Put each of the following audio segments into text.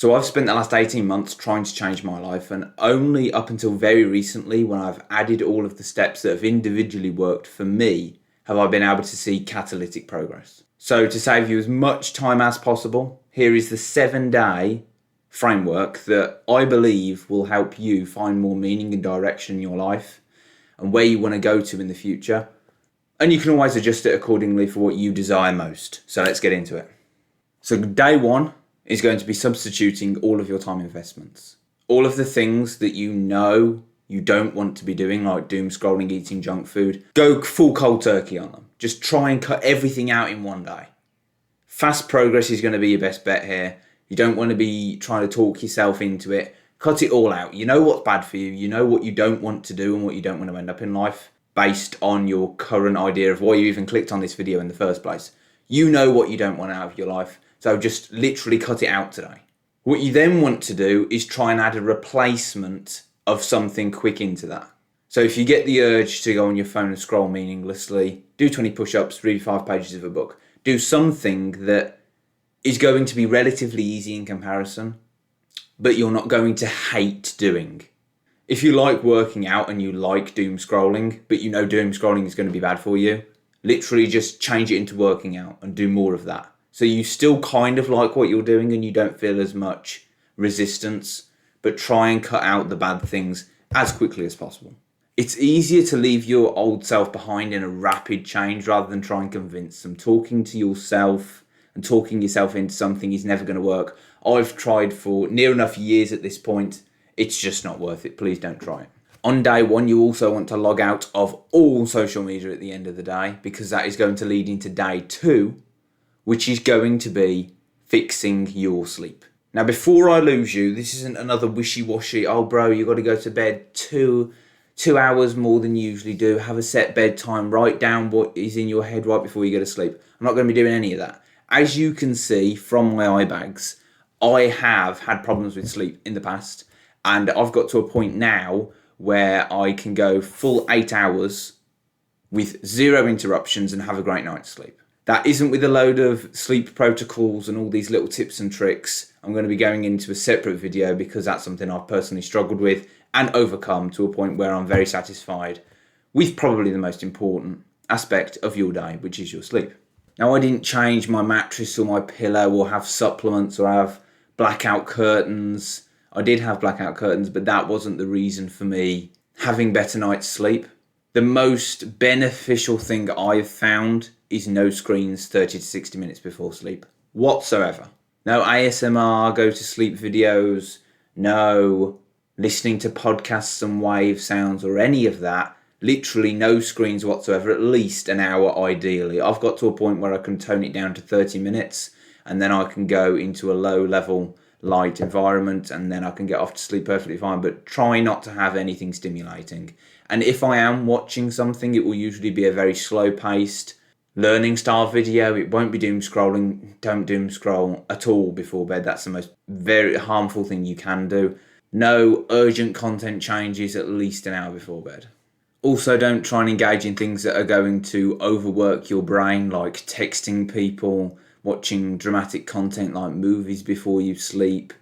So I've spent the last 18 months trying to change my life, and only up until very recently, when I've added all of the steps that have individually worked for me, have I been able to see catalytic progress. So to save you as much time as possible, here is the 7-day framework that I believe will help you find more meaning and direction in your life and where you want to go to in the future. And you can always adjust it accordingly for what you desire most. So let's get into it. So day 1 is going to be substituting all of your time investments. All of the things that you know you don't want to be doing, like doom scrolling, eating junk food, go full cold turkey on them. Just try and cut everything out in one day. Fast progress is going to be your best bet here. You don't want to be trying to talk yourself into it. Cut it all out. You know what's bad for you. You know what you don't want to do and what you don't want to end up in life based on your current idea of why you even clicked on this video in the first place. You know what you don't want out of your life. So just literally cut it out today. What you then want to do is try and add a replacement of something quick into that. So if you get the urge to go on your phone and scroll meaninglessly, do 20 push-ups, read 5 pages of a book. Do something that is going to be relatively easy in comparison, but you're not going to hate doing. If you like working out and you like doom scrolling, but you know doom scrolling is going to be bad for you, literally just change it into working out and do more of that. So you still kind of like what you're doing and you don't feel as much resistance, but try and cut out the bad things as quickly as possible. It's easier to leave your old self behind in a rapid change rather than try and convince them. Talking to yourself and talking yourself into something is never going to work. I've tried for near enough years at this point. It's just not worth it. Please don't try it. On day 1, you also want to log out of all social media at the end of the day, because that is going to lead into day 2, which is going to be fixing your sleep. Now, before I lose you, this isn't another wishy-washy, oh bro, you got to go to bed 2 hours more than you usually do, have a set bedtime, write down what is in your head right before you go to sleep. I'm not going to be doing any of that. As you can see from my eye bags, I have had problems with sleep in the past, and I've got to a point now where I can go full 8 hours with 0 interruptions and have a great night's sleep. That isn't with a load of sleep protocols and all these little tips and tricks. I'm going to be going into a separate video because that's something I've personally struggled with and overcome to a point where I'm very satisfied with probably the most important aspect of your day, which is your sleep. Now, I didn't change my mattress or my pillow or have supplements or have blackout curtains. I did have blackout curtains, but that wasn't the reason for me having better night's sleep. The most beneficial thing I've found is no screens 30 to 60 minutes before sleep whatsoever. No ASMR, go to sleep videos, no listening to podcasts and wave sounds or any of that. Literally no screens whatsoever, at least an hour ideally. I've got to a point where I can tone it down to 30 minutes and then I can go into a low level light environment and then I can get off to sleep perfectly fine, but try not to have anything stimulating. And if I am watching something, it will usually be a very slow paced learning style video. It won't be doom scrolling. Don't doom scroll at all before bed. That's the most very harmful thing you can do. No urgent content changes at least an hour before bed. Also, don't try and engage in things that are going to overwork your brain, like texting people, watching dramatic content like movies before you sleep.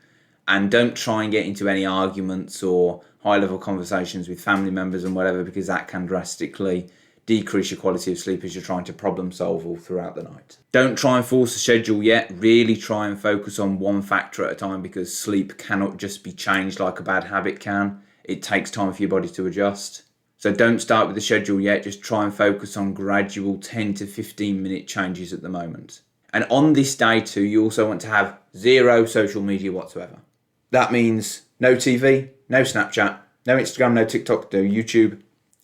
And don't try and get into any arguments or high-level conversations with family members and whatever, because that can drastically decrease your quality of sleep as you're trying to problem solve all throughout the night. Don't try and force a schedule yet. Really try and focus on one factor at a time, because sleep cannot just be changed like a bad habit can. It takes time for your body to adjust. So don't start with the schedule yet. Just try and focus on gradual 10 to 15 minute changes at the moment. And on this day 2, you also want to have 0 social media whatsoever. That means no TV, no Snapchat, no Instagram, no TikTok, no YouTube,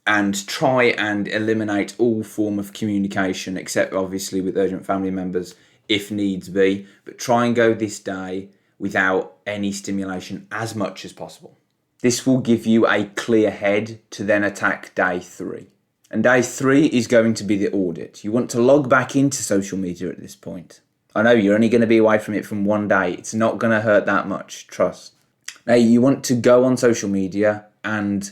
and try and eliminate all form of communication, except obviously with urgent family members if needs be. But try and go this day without any stimulation as much as possible. This will give you a clear head to then attack day 3. And day 3 is going to be the audit. You want to log back into social media at this point. I know you're only going to be away from it from one day. It's not going to hurt that much, trust. Now, you want to go on social media and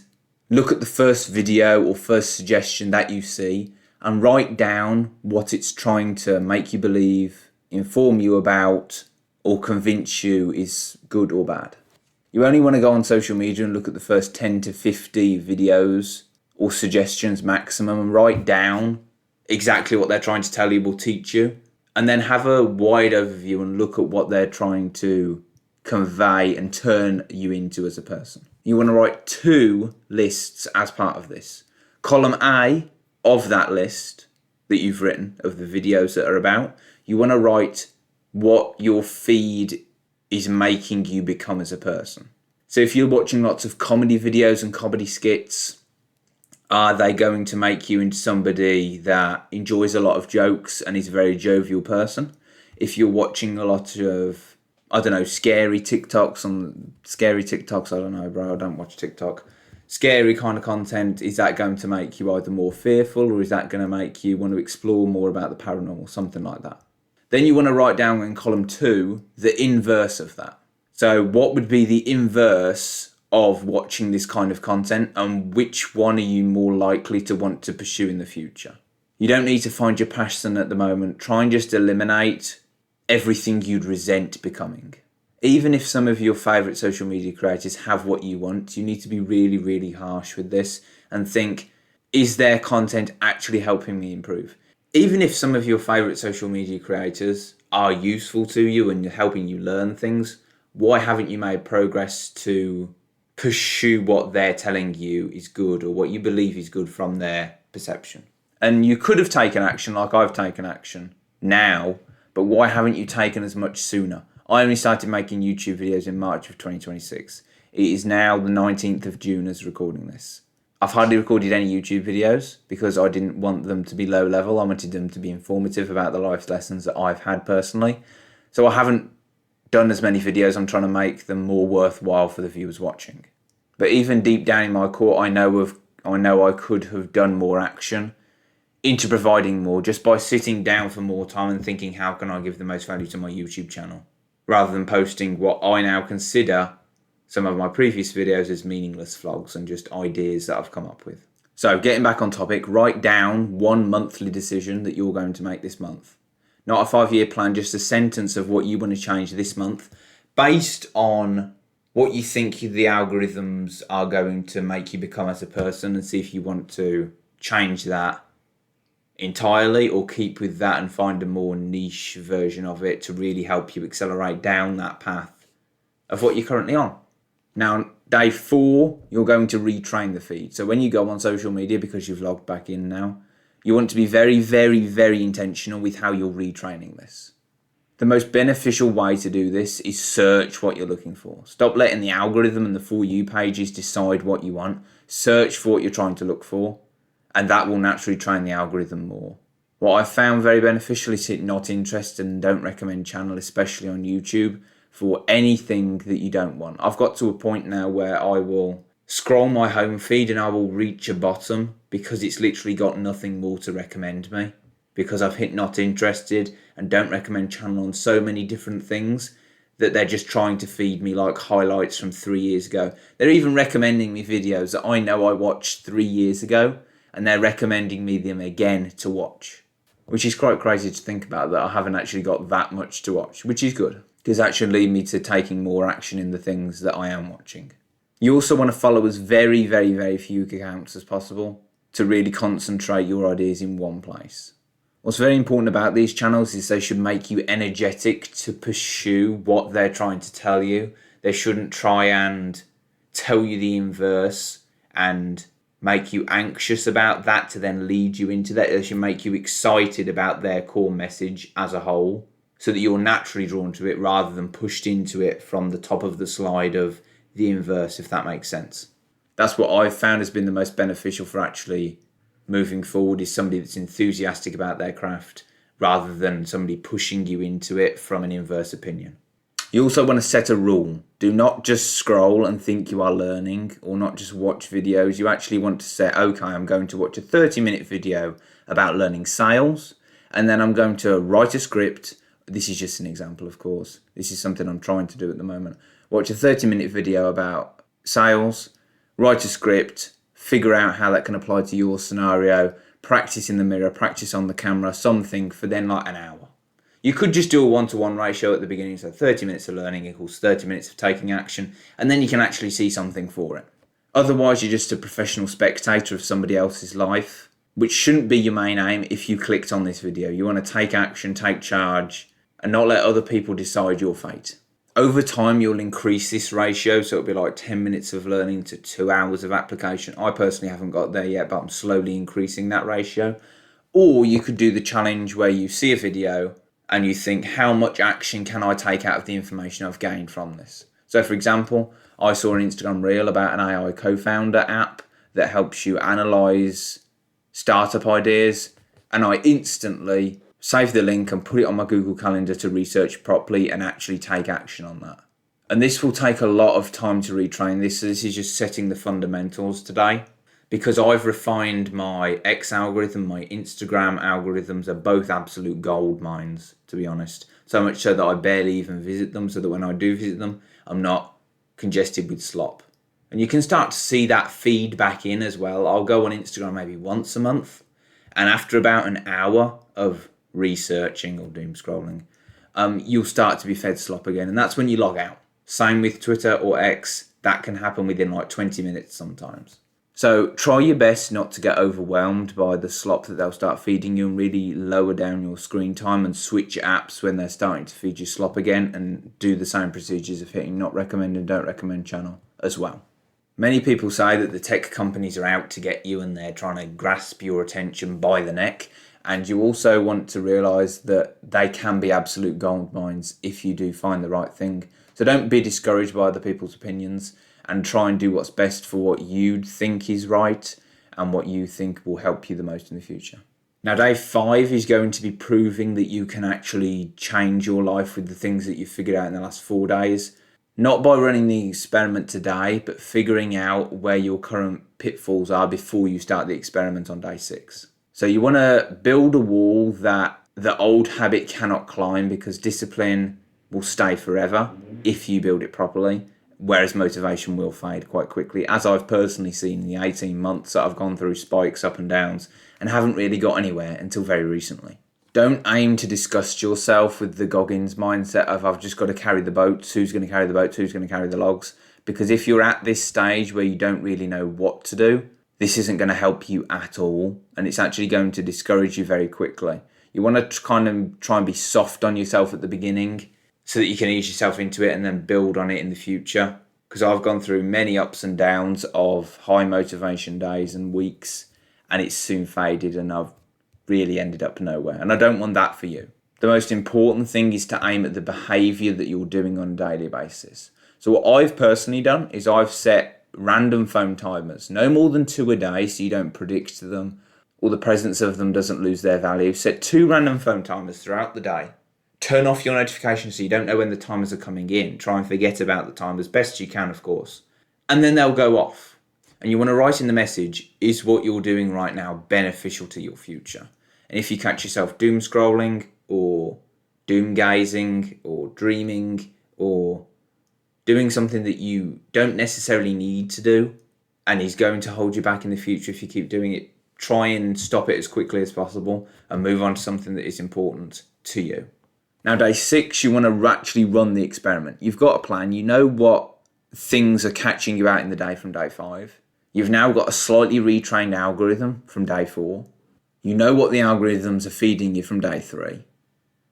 look at the first video or first suggestion that you see and write down what it's trying to make you believe, inform you about, or convince you is good or bad. You only want to go on social media and look at the first 10 to 50 videos or suggestions maximum and write down exactly what they're trying to tell you or teach you, and then have a wide overview and look at what they're trying to convey and turn you into as a person. You want to write 2 lists as part of this. Column A of that list that you've written of the videos that are about, you want to write what your feed is making you become as a person. So if you're watching lots of comedy videos and comedy skits, are they going to make you into somebody that enjoys a lot of jokes and is a very jovial person? If you're watching a lot of, scary TikToks, I don't know, bro, I don't watch TikTok. Scary kind of content, is that going to make you either more fearful, or is that going to make you want to explore more about the paranormal, something like that? Then you want to write down in column 2 the inverse of that. So what would be the inverse of watching this kind of content, and which one are you more likely to want to pursue in the future? You don't need to find your passion at the moment. Try and just eliminate everything you'd resent becoming. Even if some of your favourite social media creators have what you want, you need to be really, really harsh with this and think, is their content actually helping me improve? Even if some of your favourite social media creators are useful to you and helping you learn things, why haven't you made progress to pursue what they're telling you is good, or what you believe is good from their perception? And you could have taken action like I've taken action now, but why haven't you taken as much sooner? I only started making YouTube videos in March of 2026. It is now the 19th of June as recording this. I've hardly recorded any YouTube videos because I didn't want them to be low level. I wanted them to be informative about the life lessons that I've had personally. So I haven't done as many videos. I'm trying to make them more worthwhile for the viewers watching. But even deep down in my core, I know I could have done more action into providing more just by sitting down for more time and thinking, how can I give the most value to my YouTube channel? Rather than posting what I now consider some of my previous videos as meaningless vlogs and just ideas that I've come up with. So getting back on topic, write down one monthly decision that you're going to make this month. Not a 5-year plan, just a sentence of what you want to change this month based on what you think the algorithms are going to make you become as a person, and see if you want to change that entirely or keep with that and find a more niche version of it to really help you accelerate down that path of what you're currently on. Now, day 4, you're going to retrain the feed. So when you go on social media, because you've logged back in now, you want to be very, very, very intentional with how you're retraining this. The most beneficial way to do this is search what you're looking for. Stop letting the algorithm and the For You pages decide what you want. Search for what you're trying to look for, and that will naturally train the algorithm more. What I found very beneficial is hit not interested and don't recommend channel, especially on YouTube, for anything that you don't want. I've got to a point now where I will scroll my home feed and I will reach a bottom because it's literally got nothing more to recommend me, because I've hit not interested and don't recommend channel on so many different things that they're just trying to feed me like highlights from 3 years ago. They're even recommending me videos that I know I watched 3 years ago, and they're recommending me them again to watch, which is quite crazy to think about, that I haven't actually got that much to watch, which is good, because that should lead me to taking more action in the things that I am watching. You also want to follow as very, very, very few accounts as possible to really concentrate your ideas in one place. What's very important about these channels is they should make you energetic to pursue what they're trying to tell you. They shouldn't try and tell you the inverse and make you anxious about that to then lead you into that. They should make you excited about their core message as a whole, so that you're naturally drawn to it rather than pushed into it from the top of the slide of the inverse, if that makes sense. That's what I've found has been the most beneficial for actually moving forward, is somebody that's enthusiastic about their craft rather than somebody pushing you into it from an inverse opinion. You also want to set a rule. Do not just scroll and think you are learning, or not just watch videos. You actually want to say, okay, I'm going to watch a 30-minute video about learning sales, and then I'm going to write a script. This is just an example, of course. This is something I'm trying to do at the moment. Watch a 30-minute video about sales, write a script, figure out how that can apply to your scenario, practice in the mirror, practice on the camera, something for then like an hour. You could just do a 1-to-1 ratio at the beginning, so 30 minutes of learning equals 30 minutes of taking action, and then you can actually see something for it. Otherwise, you're just a professional spectator of somebody else's life, which shouldn't be your main aim if you clicked on this video. You want to take action, take charge, and not let other people decide your fate. Over time, you'll increase this ratio, so it'll be like 10 minutes of learning to 2 hours of application. I personally haven't got there yet, but I'm slowly increasing that ratio. Or you could do the challenge where you see a video and you think, how much action can I take out of the information I've gained from this? So for example, I saw an Instagram reel about an AI co-founder app that helps you analyze startup ideas, and I instantly saved the link and put it on my Google Calendar to research properly and actually take action on that. And this will take a lot of time to retrain this. So this is just setting the fundamentals today. Because I've refined my X algorithm, my Instagram algorithms are both absolute gold mines, to be honest. So much so that I barely even visit them, so that when I do visit them, I'm not congested with slop. And you can start to see that feedback in as well. I'll go on Instagram maybe once a month, and after about an hour of researching or doom scrolling, you'll start to be fed slop again, and that's when you log out. Same with Twitter or X, that can happen within like 20 minutes sometimes. So try your best not to get overwhelmed by the slop that they'll start feeding you, and really lower down your screen time and switch apps when they're starting to feed you slop again, and do the same procedures of hitting not recommend and don't recommend channel as well. Many people say that the tech companies are out to get you and they're trying to grasp your attention by the neck. And you also want to realise that they can be absolute gold mines if you do find the right thing. So don't be discouraged by other people's opinions, and try and do what's best for what you think is right and what you think will help you the most in the future. Now, day 5 is going to be proving that you can actually change your life with the things that you've figured out in the last 4 days. Not by running the experiment today, but figuring out where your current pitfalls are before you start the experiment on day 6. So you want to build a wall that the old habit cannot climb, because discipline will stay forever if you build it properly. Whereas motivation will fade quite quickly, as I've personally seen in the 18 months that I've gone through spikes, up and downs, and haven't really got anywhere until very recently. Don't aim to disgust yourself with the Goggins mindset of I've just got to carry the boats, who's going to carry the boats, who's going to carry the logs. Because if you're at this stage where you don't really know what to do, this isn't going to help you at all, and it's actually going to discourage you very quickly. You want to kind of try and be soft on yourself at the beginning, so that you can ease yourself into it and then build on it in the future. Because I've gone through many ups and downs of high motivation days and weeks, and it's soon faded, and I've really ended up nowhere. And I don't want that for you. The most important thing is to aim at the behaviour that you're doing on a daily basis. So what I've personally done is I've set random phone timers, no more than 2 a day, so you don't predict them, or the presence of them doesn't lose their value. Set 2 random phone timers throughout the day. Turn off your notifications so you don't know when the timers are coming in. Try and forget about the time as best you can, of course. And then they'll go off. And you want to write in the message, is what you're doing right now beneficial to your future? And if you catch yourself doom scrolling or doom gazing or dreaming or doing something that you don't necessarily need to do and is going to hold you back in the future if you keep doing it, try and stop it as quickly as possible and move on to something that is important to you. Now, day 6, you want to actually run the experiment. You've got a plan. You know what things are catching you out in the day from day 5. You've now got a slightly retrained algorithm from day 4. You know what the algorithms are feeding you from day 3.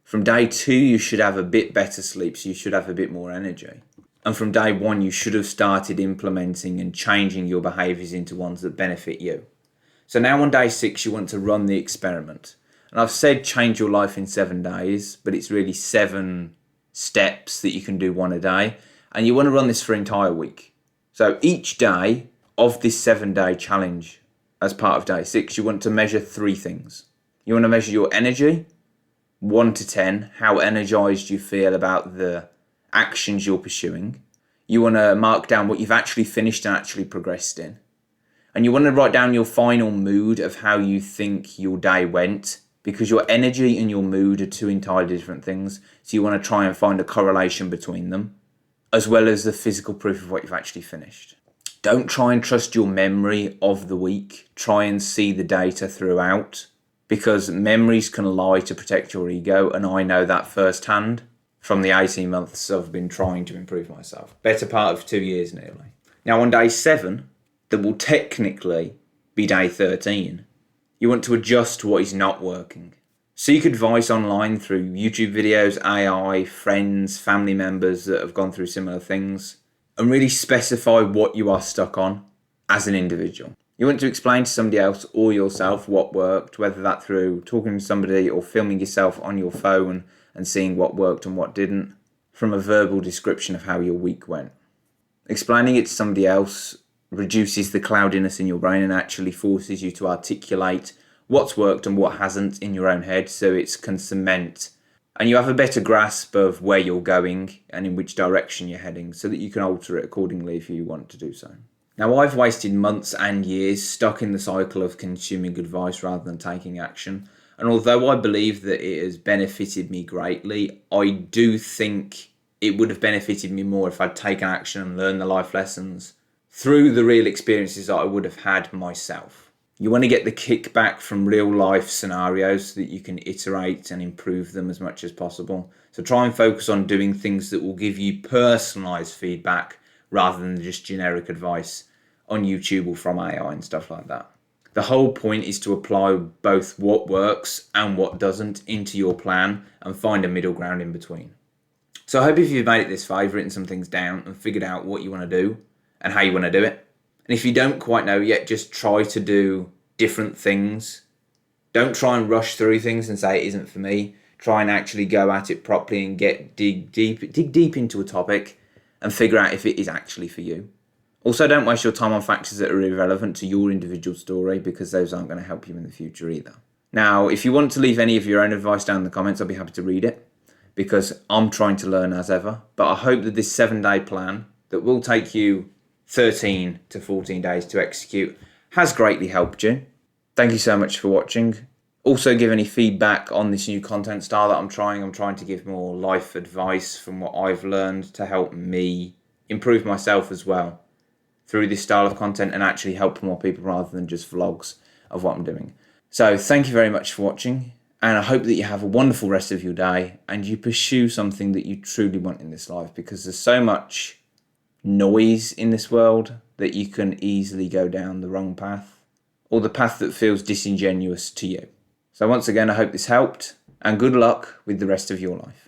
From day 2, you should have a bit better sleep, so you should have a bit more energy. And from day 1, you should have started implementing and changing your behaviours into ones that benefit you. So now on day 6, you want to run the experiment. And I've said change your life in 7 days, but it's really 7 steps that you can do 1 a day. And you want to run this for an entire week. So each day of this 7-day challenge, as part of day 6, you want to measure 3 things. You want to measure your energy, 1 to 10, how energized you feel about the actions you're pursuing. You want to mark down what you've actually finished and actually progressed in. And you want to write down your final mood of how you think your day went, because your energy and your mood are 2 entirely different things. So you want to try and find a correlation between them, as well as the physical proof of what you've actually finished. Don't try and trust your memory of the week. Try and see the data throughout. because memories can lie to protect your ego, and I know that firsthand from the 18 months I've been trying to improve myself. Better part of 2 years nearly. Now on day 7, that will technically be day 13, you want to adjust what is not working. Seek advice online through YouTube videos, AI, friends, family members that have gone through similar things, and really specify what you are stuck on as an individual. You want to explain to somebody else or yourself what worked, whether that through talking to somebody or filming yourself on your phone and seeing what worked and what didn't, from a verbal description of how your week went. Explaining it to somebody else reduces the cloudiness in your brain and actually forces you to articulate what's worked and what hasn't in your own head, so it can cement and you have a better grasp of where you're going and in which direction you're heading, so that you can alter it accordingly if you want to do so. Now, I've wasted months and years stuck in the cycle of consuming advice rather than taking action, and although I believe that it has benefited me greatly, I do think it would have benefited me more if I'd taken action and learned the life lessons through the real experiences that I would have had myself. You want to get the kickback from real life scenarios so that you can iterate and improve them as much as possible. So try and focus on doing things that will give you personalized feedback rather than just generic advice on YouTube or from AI and stuff like that. The whole point is to apply both what works and what doesn't into your plan and find a middle ground in between. So I hope if you've made it this far, you've written some things down and figured out what you want to do and how you want to do it. And if you don't quite know yet, just try to do different things. Don't try and rush through things and say it isn't for me. Try and actually go at it properly and dig deep into a topic and figure out if it is actually for you. Also, don't waste your time on factors that are irrelevant to your individual story, because those aren't going to help you in the future either. Now, if you want to leave any of your own advice down in the comments, I'll be happy to read it, because I'm trying to learn as ever. But I hope that this 7-day plan that will take you 13 to 14 days to execute has greatly helped you. Thank you so much for watching. Also, give any feedback on this new content style that I'm trying. I'm trying to give more life advice from what I've learned to help me improve myself as well through this style of content and actually help more people rather than just vlogs of what I'm doing. So thank you very much for watching, and I hope that you have a wonderful rest of your day and you pursue something that you truly want in this life, because there's so much noise in this world that you can easily go down the wrong path, or the path that feels disingenuous to you. So once again, I hope this helped, and good luck with the rest of your life.